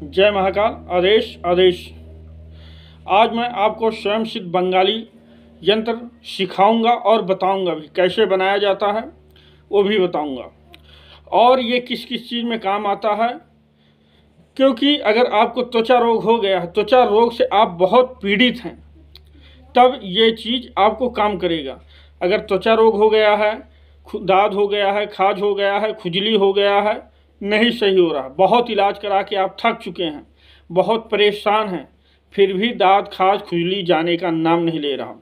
जय महाकाल। आदेश आदेश। आज मैं आपको स्वयं सिद्ध बंगाली यंत्र सिखाऊंगा और बताऊंगा भी कैसे बनाया जाता है, वो भी बताऊंगा। और ये किस किस चीज़ में काम आता है, क्योंकि अगर आपको त्वचा रोग हो गया है, त्वचा रोग से आप बहुत पीड़ित हैं, तब ये चीज़ आपको काम करेगा। अगर त्वचा रोग हो गया है, दाद हो गया है, खाज हो गया है, खुजली हो गया है, नहीं सही हो रहा, बहुत इलाज करा के आप थक चुके हैं, बहुत परेशान हैं, फिर भी दाद खाज खुजली जाने का नाम नहीं ले रहा।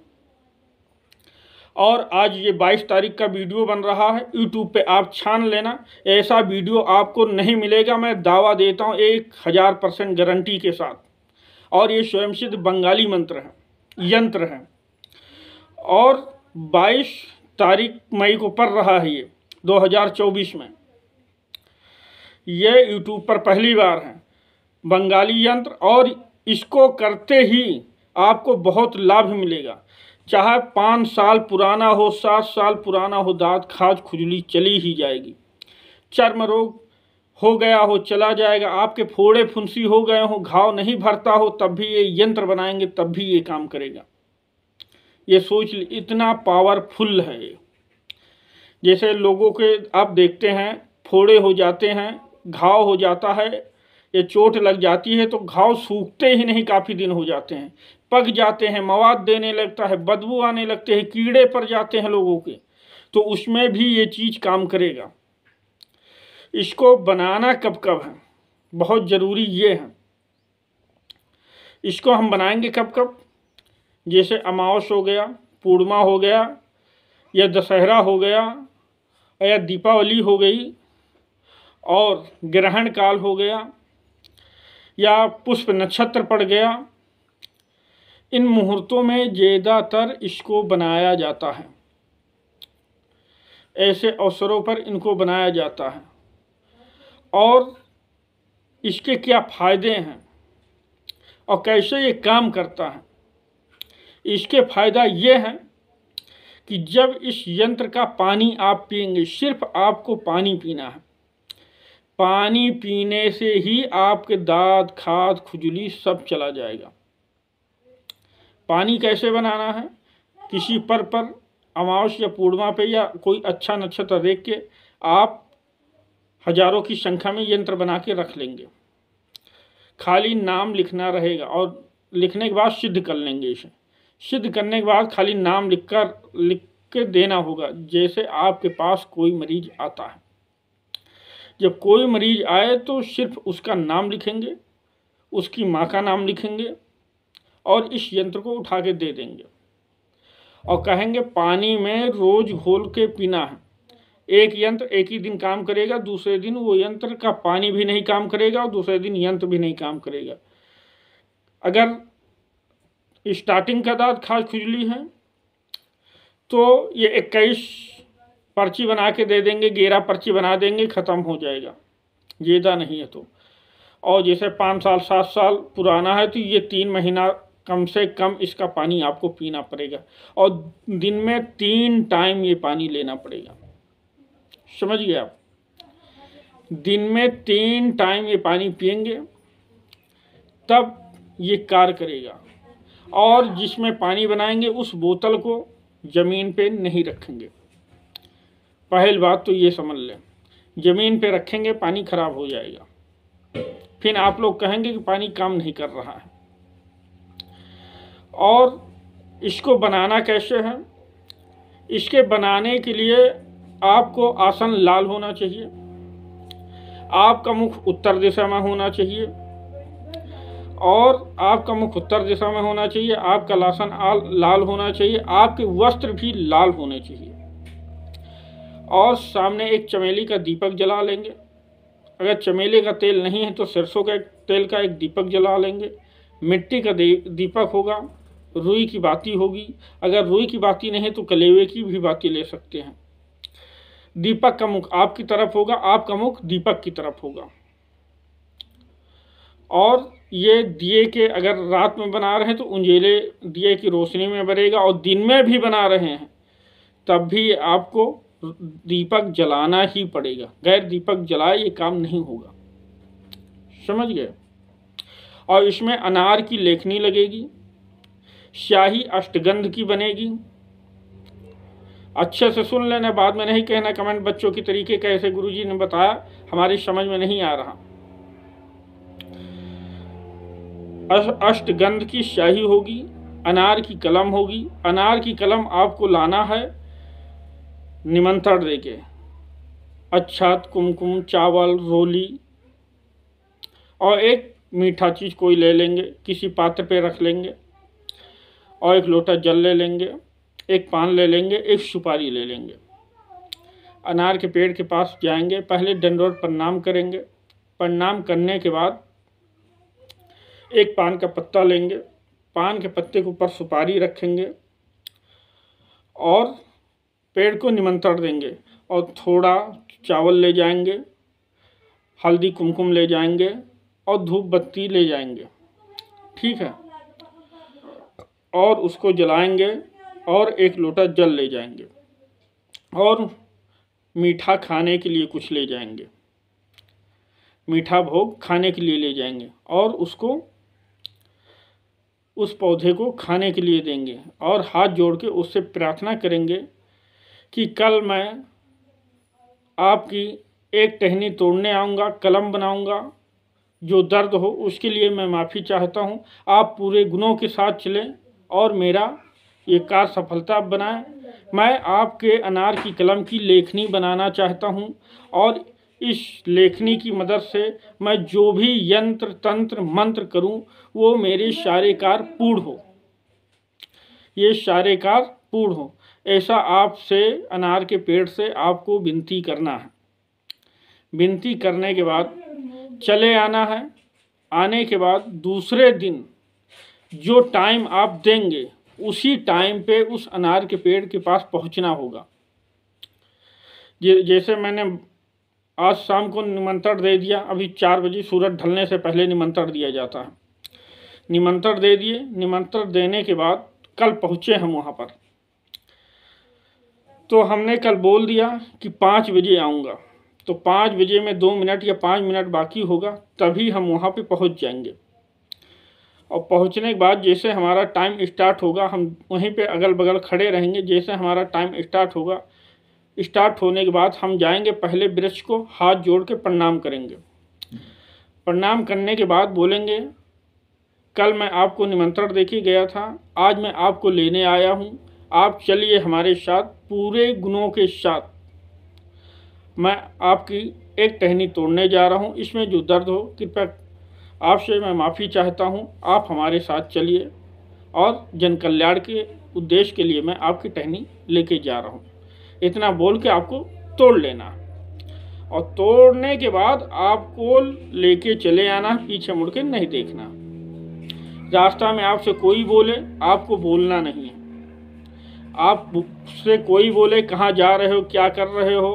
और आज ये 22 तारीख का वीडियो बन रहा है, यूट्यूब पे आप छान लेना, ऐसा वीडियो आपको नहीं मिलेगा। मैं दावा देता हूँ 1000% गारंटी के साथ। और ये स्वयं सिद्ध बंगाली यंत्र है। और 22 तारीख मई को पड़ रहा है ये 2024 में। ये यूट्यूब पर पहली बार है बंगाली यंत्र, और इसको करते ही आपको बहुत लाभ मिलेगा। चाहे 5 साल पुराना हो, 7 साल पुराना हो, दांत खाज खुजली चली ही जाएगी। चर्म रोग हो गया हो, चला जाएगा। आपके फोड़े फुंसी हो गए हो, घाव नहीं भरता हो, तब भी ये यंत्र बनाएंगे, तब भी ये काम करेगा। ये सोच ली, इतना पावरफुल है ये। जैसे लोगों के आप देखते हैं फोड़े हो जाते हैं, घाव हो जाता है, ये चोट लग जाती है तो घाव सूखते ही नहीं, काफ़ी दिन हो जाते हैं, पक जाते हैं, मवाद देने लगता है, बदबू आने लगते हैं, कीड़े पड़ जाते हैं लोगों के, तो उसमें भी ये चीज़ काम करेगा। इसको बनाना कब कब है, बहुत ज़रूरी ये है। इसको हम बनाएंगे कब कब, जैसे अमावस हो गया, पूर्णिमा हो गया, या दशहरा हो गया, या दीपावली हो गई, और ग्रहण काल हो गया, या पुष्प नक्षत्र पड़ गया। इन मुहूर्तों में ज़्यादातर इसको बनाया जाता है, ऐसे अवसरों पर इनको बनाया जाता है। और इसके क्या फ़ायदे हैं और कैसे ये काम करता है। इसके फ़ायदा ये है कि जब इस यंत्र का पानी आप पिएंगे, सिर्फ आपको पानी पीना है, पानी पीने से ही आपके दांत खाज खुजली सब चला जाएगा। पानी कैसे बनाना है, किसी पर अमावस या पूर्णिमा पे या कोई अच्छा नक्षत्र देख के आप हजारों की संख्या में यंत्र बना के रख लेंगे। खाली नाम लिखना रहेगा, और लिखने के बाद सिद्ध कर लेंगे। इसे सिद्ध करने के बाद खाली नाम लिख के देना होगा। जैसे आपके पास कोई मरीज आता है, जब कोई मरीज आए तो सिर्फ उसका नाम लिखेंगे, उसकी माँ का नाम लिखेंगे, और इस यंत्र को उठा के दे देंगे, और कहेंगे पानी में रोज घोल के पीना है। एक यंत्र एक ही दिन काम करेगा, दूसरे दिन वो यंत्र का पानी भी नहीं काम करेगा, और दूसरे दिन यंत्र भी नहीं काम करेगा। अगर स्टार्टिंग का दांत खाज खुजली है तो ये 21 पर्ची बना के दे देंगे, 11 पर्ची बना देंगे, ख़त्म हो जाएगा, ज़्यादा नहीं है तो। और जैसे 5 साल 7 साल पुराना है तो ये 3 महीना कम से कम इसका पानी आपको पीना पड़ेगा, और दिन में 3 टाइम ये पानी लेना पड़ेगा। समझ गए आप, दिन में 3 टाइम ये पानी पिएंगे तब ये कार्य करेगा। और जिसमें पानी बनाएंगे उस बोतल को ज़मीन पे नहीं रखेंगे। पहली बात तो ये समझ लें, ज़मीन पे रखेंगे पानी खराब हो जाएगा, फिर आप लोग कहेंगे कि पानी काम नहीं कर रहा है। और इसको बनाना कैसे है, इसके बनाने के लिए आपको आसन लाल होना चाहिए, आपका मुख उत्तर दिशा में होना चाहिए, और आपका मुख उत्तर दिशा में होना चाहिए, आपका आसन लाल होना चाहिए, आपके वस्त्र भी लाल होने चाहिए। और सामने एक चमेली का दीपक जला लेंगे। अगर चमेली का तेल नहीं है तो सरसों का तेल का एक दीपक जला लेंगे। मिट्टी का दीपक होगा, रुई की बाती होगी, अगर रुई की बाती नहीं है तो कलेवे की भी बाती ले सकते हैं। दीपक का मुख आपकी तरफ होगा, आपका मुख दीपक की तरफ होगा। और ये दिए के अगर रात में बना रहे हैं तो उंजेले दिए की रोशनी में बनेगा, और दिन में भी बना रहे हैं तब भी आपको दीपक जलाना ही पड़ेगा। गैर दीपक जलाए ये काम नहीं होगा। समझ गए। और इसमें अनार की लेखनी लगेगी, स्याही अष्टगंध की बनेगी। अच्छे से सुन लेना, बाद में नहीं कहना कमेंट बच्चों की तरीके कैसे गुरुजी ने बताया हमारी समझ में नहीं आ रहा। अष्टगंध की स्याही होगी, अनार की कलम होगी। अनार की कलम आपको लाना है निमंत्रण देके, अच्छत, कुमकुम, चावल, रोली और एक मीठा चीज़ कोई ले लेंगे, किसी पात्र पे रख लेंगे और एक लोटा जल ले लेंगे, एक पान ले लेंगे, एक सुपारी ले लेंगे। अनार के पेड़ के पास जाएंगे, पहले दंडवत प्रणाम करेंगे। प्रणाम करने के बाद एक पान का पत्ता लेंगे, पान के पत्ते के ऊपर सुपारी रखेंगे और पेड़ को निमंत्रण देंगे और थोड़ा चावल ले जाएंगे, हल्दी कुमकुम ले जाएंगे और धूप बत्ती ले जाएंगे, ठीक है, और उसको जलाएंगे और एक लोटा जल ले जाएंगे और मीठा खाने के लिए कुछ ले जाएंगे, मीठा भोग खाने के लिए ले जाएंगे और उसको उस पौधे को खाने के लिए देंगे और हाथ जोड़ के उससे प्रार्थना करेंगे कि कल मैं आपकी एक टहनी तोड़ने आऊँगा, कलम बनाऊँगा, जो दर्द हो उसके लिए मैं माफ़ी चाहता हूँ। आप पूरे गुणों के साथ चलें और मेरा ये कार्य सफलता बनाएं। मैं आपके अनार की कलम की लेखनी बनाना चाहता हूँ और इस लेखनी की मदद से मैं जो भी यंत्र तंत्र मंत्र करूँ वो मेरे सारे कार्य पूर्ण हो, ये सारे कार्य पूर्ण हो, ऐसा आपसे अनार के पेड़ से आपको विनती करना है। विनती करने के बाद चले आना है। आने के बाद दूसरे दिन जो टाइम आप देंगे उसी टाइम पे उस अनार के पेड़ के पास पहुंचना होगा। जैसे मैंने आज शाम को निमंत्रण दे दिया, अभी 4 बजे सूरज ढलने से पहले निमंत्रण दिया जाता है, निमंत्रण दे दिए। निमंत्रण देने के बाद कल पहुँचे हम वहाँ पर, तो हमने कल बोल दिया कि 5 बजे आऊँगा, तो 5 बजे में 2 मिनट या 5 मिनट बाकी होगा तभी हम वहाँ पे पहुँच जाएंगे। और पहुँचने के बाद जैसे हमारा टाइम स्टार्ट होगा हम वहीं पे अगल बगल खड़े रहेंगे। जैसे हमारा टाइम स्टार्ट होगा, स्टार्ट होने के बाद हम जाएंगे, पहले वृक्ष को हाथ जोड़ के प्रणाम करेंगे। प्रणाम करने के बाद बोलेंगे कल मैं आपको निमंत्रण देके गया था, आज मैं आपको लेने आया हूँ, आप चलिए हमारे साथ, पूरे गुणों के साथ मैं आपकी एक टहनी तोड़ने जा रहा हूँ, इसमें जो दर्द हो कृपया आपसे मैं माफ़ी चाहता हूँ, आप हमारे साथ चलिए और जन कल्याण के उद्देश्य के लिए मैं आपकी टहनी लेके जा रहा हूँ। इतना बोल के आपको तोड़ लेना और तोड़ने के बाद आपको लेके चले आना, पीछे मुड़ के नहीं देखना। रास्ता में आपसे कोई बोले आपको बोलना नहीं है, आपसे कोई बोले कहाँ जा रहे हो, क्या कर रहे हो,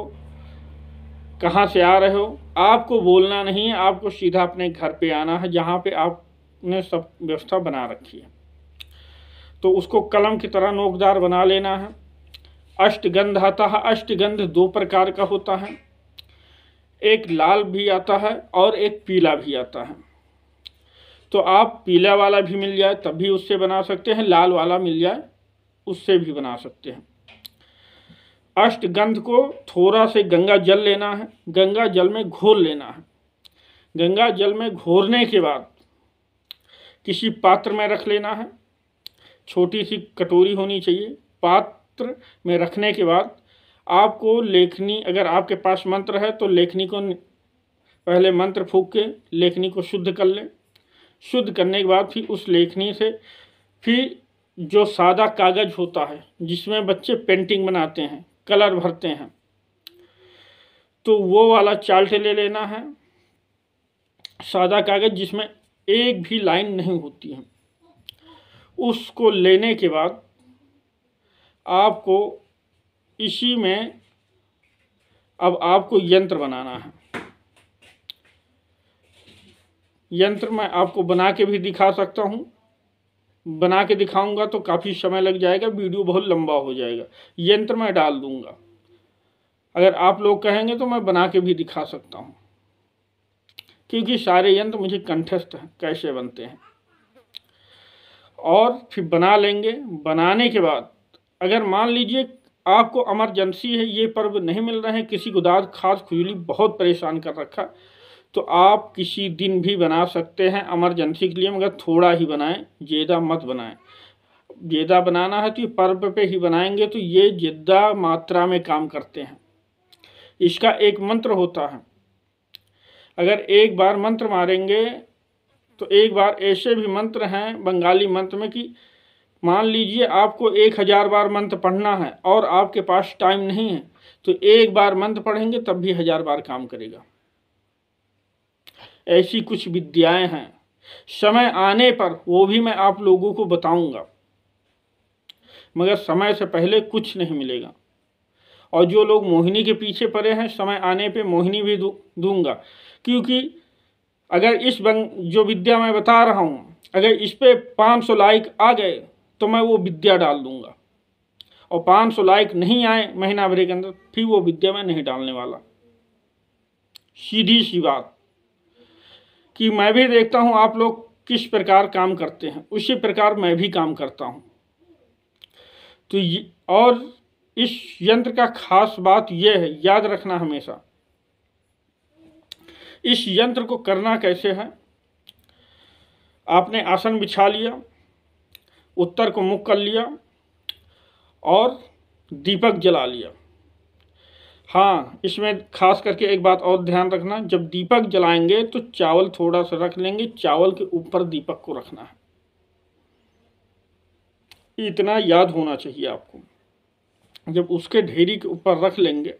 कहाँ से आ रहे हो, आपको बोलना नहीं है। आपको सीधा अपने घर पे आना है जहाँ पे आपने सब व्यवस्था बना रखी है। तो उसको कलम की तरह नोकदार बना लेना है। अष्टगंध आता है, अष्टगंध 2 प्रकार का होता है, एक लाल भी आता है और एक पीला भी आता है। तो आप पीला वाला भी मिल जाए तब भी उससे बना सकते हैं, लाल वाला मिल जाए उससे भी बना सकते हैं। अष्टगंध को थोड़ा से गंगा जल लेना है, गंगा जल में घोल लेना है। गंगा जल में घोरने के बाद किसी पात्र में रख लेना है, छोटी सी कटोरी होनी चाहिए। पात्र में रखने के बाद आपको लेखनी, अगर आपके पास मंत्र है तो लेखनी को पहले मंत्र फूंक के लेखनी को शुद्ध कर लें। शुद्ध करने के बाद फिर उस लेखनी से फिर जो सादा कागज़ होता है जिसमें बच्चे पेंटिंग बनाते हैं, कलर भरते हैं, तो वो वाला चार्ट ले लेना है, सादा कागज़ जिसमें एक भी लाइन नहीं होती है। उसको लेने के बाद आपको इसी में अब आपको यंत्र बनाना है। यंत्र मैं आपको बना के भी दिखा सकता हूँ, बना के दिखाऊंगा तो काफ़ी समय लग जाएगा, वीडियो बहुत लंबा हो जाएगा। यंत्र मैं डाल दूंगा, अगर आप लोग कहेंगे तो मैं बना के भी दिखा सकता हूँ। क्योंकि सारे यंत्र मुझे कंठस्थ हैं कैसे बनते हैं। और फिर बना लेंगे। बनाने के बाद अगर मान लीजिए आपको इमरजेंसी है, ये पर्व नहीं मिल रहे हैं, किसी को दाद खास खुजली बहुत परेशान कर रखा, तो आप किसी दिन भी बना सकते हैं इमरजेंसी के लिए, मगर थोड़ा ही बनाएं, ज़्यादा मत बनाएं। ज़्यादा बनाना है तो ये पर्व पे ही बनाएंगे, तो ये ज़्यादा मात्रा में काम करते हैं। इसका एक मंत्र होता है, अगर एक बार मंत्र मारेंगे तो एक बार ऐसे भी मंत्र हैं बंगाली मंत्र में कि मान लीजिए आपको 1000 बार मंत्र पढ़ना है और आपके पास टाइम नहीं है, तो एक बार मंत्र पढ़ेंगे तब भी 1000 बार काम करेगा। ऐसी कुछ विद्याएं हैं, समय आने पर वो भी मैं आप लोगों को बताऊंगा, मगर समय से पहले कुछ नहीं मिलेगा। और जो लोग मोहिनी के पीछे पड़े हैं, समय आने पे मोहिनी भी दूंगा, क्योंकि अगर जो विद्या मैं बता रहा हूँ, अगर इस पे 500 लाइक आ गए तो मैं वो विद्या डाल दूंगा, और 500 लाइक नहीं आए महीना भर के अंदर, फिर वो विद्या मैं नहीं डालने वाला। सीधी सी बात कि मैं भी देखता हूँ आप लोग किस प्रकार काम करते हैं, उसी प्रकार मैं भी काम करता हूँ। तो और इस यंत्र का खास बात यह है, याद रखना हमेशा, इस यंत्र को करना कैसे है। आपने आसन बिछा लिया, उत्तर को मुख कर लिया और दीपक जला लिया। हाँ, इसमें खास करके एक बात और ध्यान रखना, जब दीपक जलाएंगे तो चावल थोड़ा सा रख लेंगे, चावल के ऊपर दीपक को रखना है, इतना याद होना चाहिए आपको। जब उसके ढेरी के ऊपर रख लेंगे,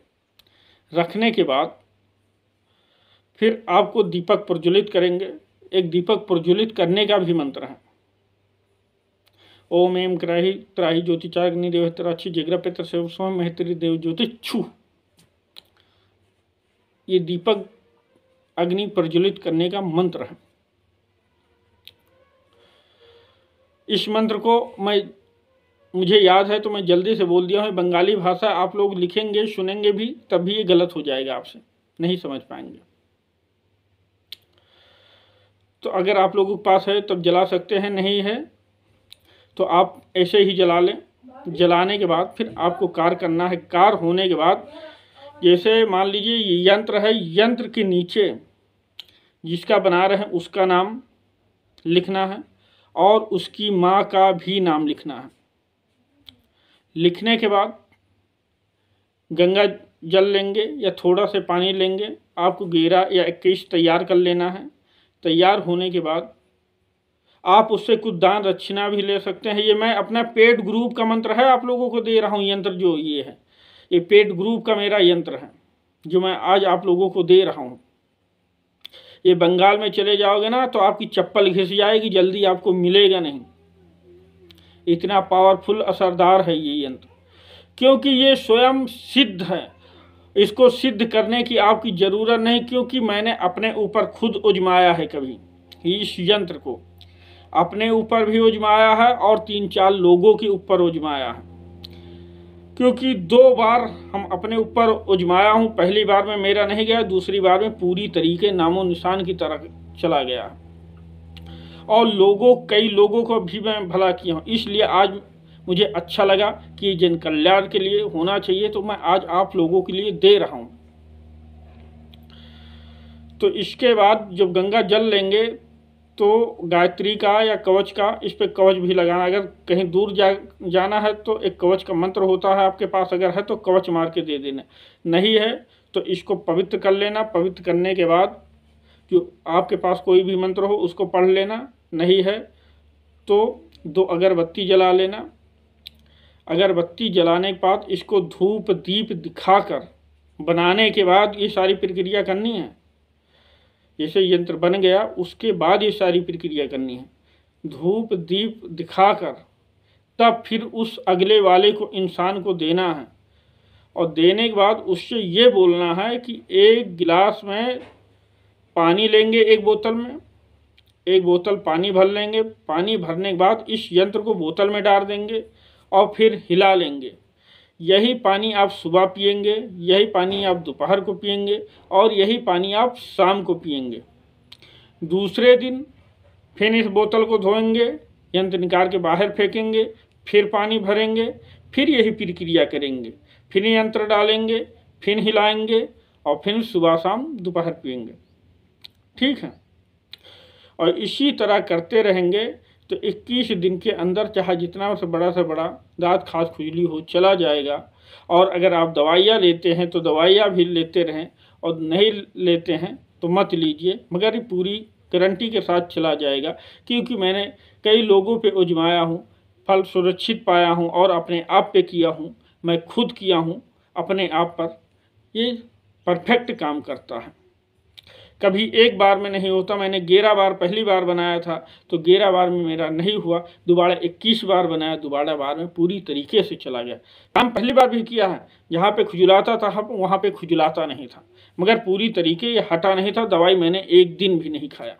रखने के बाद फिर आपको दीपक प्रज्वलित करेंगे। एक दीपक प्रज्वलित करने का भी मंत्र है, ओम एम त्राही त्राही ज्योति चाग्नि देव तराक्षी जिग्र पितर सेव स्वयं महत्री देव ज्योति छू। ये दीपक अग्नि प्रज्वलित करने का मंत्र है। इस मंत्र को मुझे याद है तो मैं जल्दी से बोल दिया हूँ। बंगाली भाषा आप लोग लिखेंगे सुनेंगे भी तब भी ये गलत हो जाएगा, आपसे नहीं समझ पाएंगे। तो अगर आप लोगों के पास है तब जला सकते हैं, नहीं है तो आप ऐसे ही जला लें। जलाने के बाद फिर आपको कार्य करना है। कार्य होने के बाद जैसे मान लीजिए ये यंत्र है, यंत्र के नीचे जिसका बना रहे हैं उसका नाम लिखना है और उसकी माँ का भी नाम लिखना है। लिखने के बाद गंगा जल लेंगे या थोड़ा से पानी लेंगे, आपको 11 या 21 तैयार कर लेना है। तैयार होने के बाद आप उससे कुछ दान दक्षिणा भी ले सकते हैं। ये मैं अपना पेड ग्रुप का मंत्र है आप लोगों को दे रहा हूँ। यंत्र जो ये है, ये पेड ग्रुप का मेरा यंत्र है जो मैं आज आप लोगों को दे रहा हूँ। ये बंगाल में चले जाओगे ना तो आपकी चप्पल घिस जाएगी, जल्दी आपको मिलेगा नहीं। इतना पावरफुल असरदार है ये यंत्र, क्योंकि ये स्वयं सिद्ध है। इसको सिद्ध करने की आपकी ज़रूरत नहीं, क्योंकि मैंने अपने ऊपर खुद उजमाया है। कभी इस यंत्र को अपने ऊपर भी उजमाया है और 3-4 लोगों के ऊपर उजमाया है। क्योंकि 2 बार हम अपने ऊपर उजमाया हूँ। पहली बार में मेरा नहीं गया, दूसरी बार में पूरी तरीके नामो निशान की तरह चला गया और कई लोगों को भी मैं भला किया हूँ। इसलिए आज मुझे अच्छा लगा कि जन कल्याण के लिए होना चाहिए, तो मैं आज आप लोगों के लिए दे रहा हूँ। तो इसके बाद जब गंगा जल लेंगे तो गायत्री का या कवच का, इस पे कवच भी लगाना। अगर कहीं दूर जाना है तो एक कवच का मंत्र होता है, आपके पास अगर है तो कवच मार के दे देना, नहीं है तो इसको पवित्र कर लेना। पवित्र करने के बाद जो आपके पास कोई भी मंत्र हो उसको पढ़ लेना, नहीं है तो 2 अगरबत्ती जला लेना। अगरबत्ती जलाने के बाद इसको धूप दीप दिखाकर बनाने के बाद ये सारी प्रक्रिया करनी है। जैसे यंत्र बन गया उसके बाद ये सारी प्रक्रिया करनी है, धूप दीप दिखाकर, तब फिर उस अगले वाले को इंसान को देना है। और देने के बाद उससे ये बोलना है कि 1 गिलास में पानी लेंगे, 1 बोतल में 1 बोतल पानी भर लेंगे। पानी भरने के बाद इस यंत्र को बोतल में डाल देंगे और फिर हिला लेंगे। यही पानी आप सुबह पिएंगे, यही पानी आप दोपहर को पिएंगे और यही पानी आप शाम को पिएंगे। दूसरे दिन फिर इस बोतल को धोएंगे, यंत्र निकाल के बाहर फेंकेंगे, फिर पानी भरेंगे, फिर यही प्रक्रिया करेंगे, फिर यंत्र डालेंगे, फिर हिलाएंगे और फिर सुबह शाम दोपहर पिएंगे। ठीक है, और इसी तरह करते रहेंगे तो 21 दिन के अंदर चाहे जितना से बड़ा दांत खाज खुजली हो चला जाएगा। और अगर आप दवाइयाँ लेते हैं तो दवाइयाँ भी लेते रहें, और नहीं लेते हैं तो मत लीजिए, मगर ये पूरी गारंटी के साथ चला जाएगा। क्योंकि मैंने कई लोगों पे आजमाया हूँ, फल सुरक्षित पाया हूँ और अपने आप पे किया हूँ, मैं खुद किया हूँ अपने आप पर, ये परफेक्ट काम करता है। कभी एक बार में नहीं होता। मैंने 11 बार पहली बार बनाया था तो 11 बार में मेरा नहीं हुआ, दोबारा 21 बार बनाया, दोबारा बार में पूरी तरीके से चला गया। काम पहली बार भी किया है, जहाँ पे खुजलाता था वहाँ पे खुजलाता नहीं था, मगर पूरी तरीके ये हटा नहीं था। दवाई मैंने एक दिन भी नहीं खाया,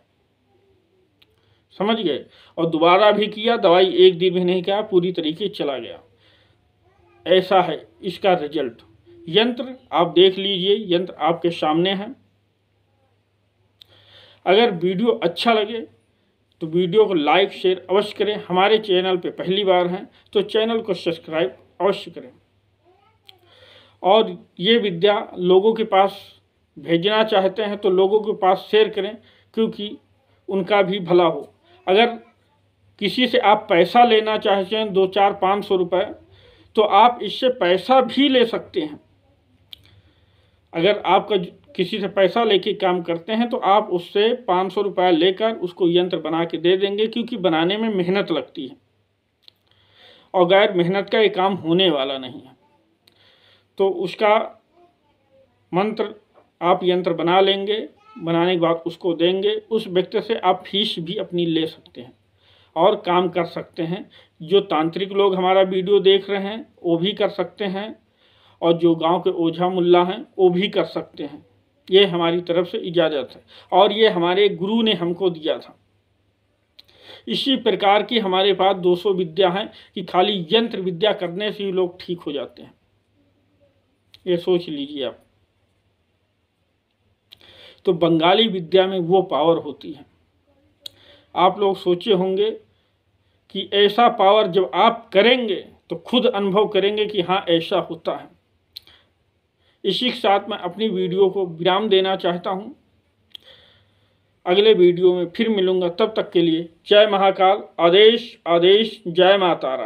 समझ गए। और दोबारा भी किया, दवाई एक दिन भी नहीं खाया, पूरी तरीके चला गया। ऐसा है इसका रिजल्ट। यंत्र आप देख लीजिए, यंत्र आपके सामने है। अगर वीडियो अच्छा लगे तो वीडियो को लाइक शेयर अवश्य करें। हमारे चैनल पे पहली बार हैं तो चैनल को सब्सक्राइब अवश्य करें। और ये विद्या लोगों के पास भेजना चाहते हैं तो लोगों के पास शेयर करें, क्योंकि उनका भी भला हो। अगर किसी से आप पैसा लेना चाहते हैं 2, 4, 500 रुपये, तो आप इससे पैसा भी ले सकते हैं। अगर आपका किसी से पैसा लेके काम करते हैं तो आप उससे 500 रुपया लेकर उसको यंत्र बना के दे देंगे, क्योंकि बनाने में मेहनत लगती है और गैर मेहनत का ये काम होने वाला नहीं है। तो उसका मंत्र आप यंत्र बना लेंगे, बनाने के बाद उसको देंगे। उस व्यक्ति से आप फीस भी अपनी ले सकते हैं और काम कर सकते हैं। जो तांत्रिक लोग हमारा वीडियो देख रहे हैं वो भी कर सकते हैं, और जो गांव के ओझा मुल्ला हैं वो भी कर सकते हैं। ये हमारी तरफ से इजाज़त है और ये हमारे गुरु ने हमको दिया था। इसी प्रकार की हमारे पास 200 विद्या हैं कि खाली यंत्र विद्या करने से ही लोग ठीक हो जाते हैं। ये सोच लीजिए आप। तो बंगाली विद्या में वो पावर होती है। आप लोग सोचे होंगे कि ऐसा पावर जब आप करेंगे तो खुद अनुभव करेंगे कि हाँ ऐसा होता है। इसी के साथ मैं अपनी वीडियो को विराम देना चाहता हूँ। अगले वीडियो में फिर मिलूँगा, तब तक के लिए जय महाकाल। आदेश आदेश, जय माता तारा।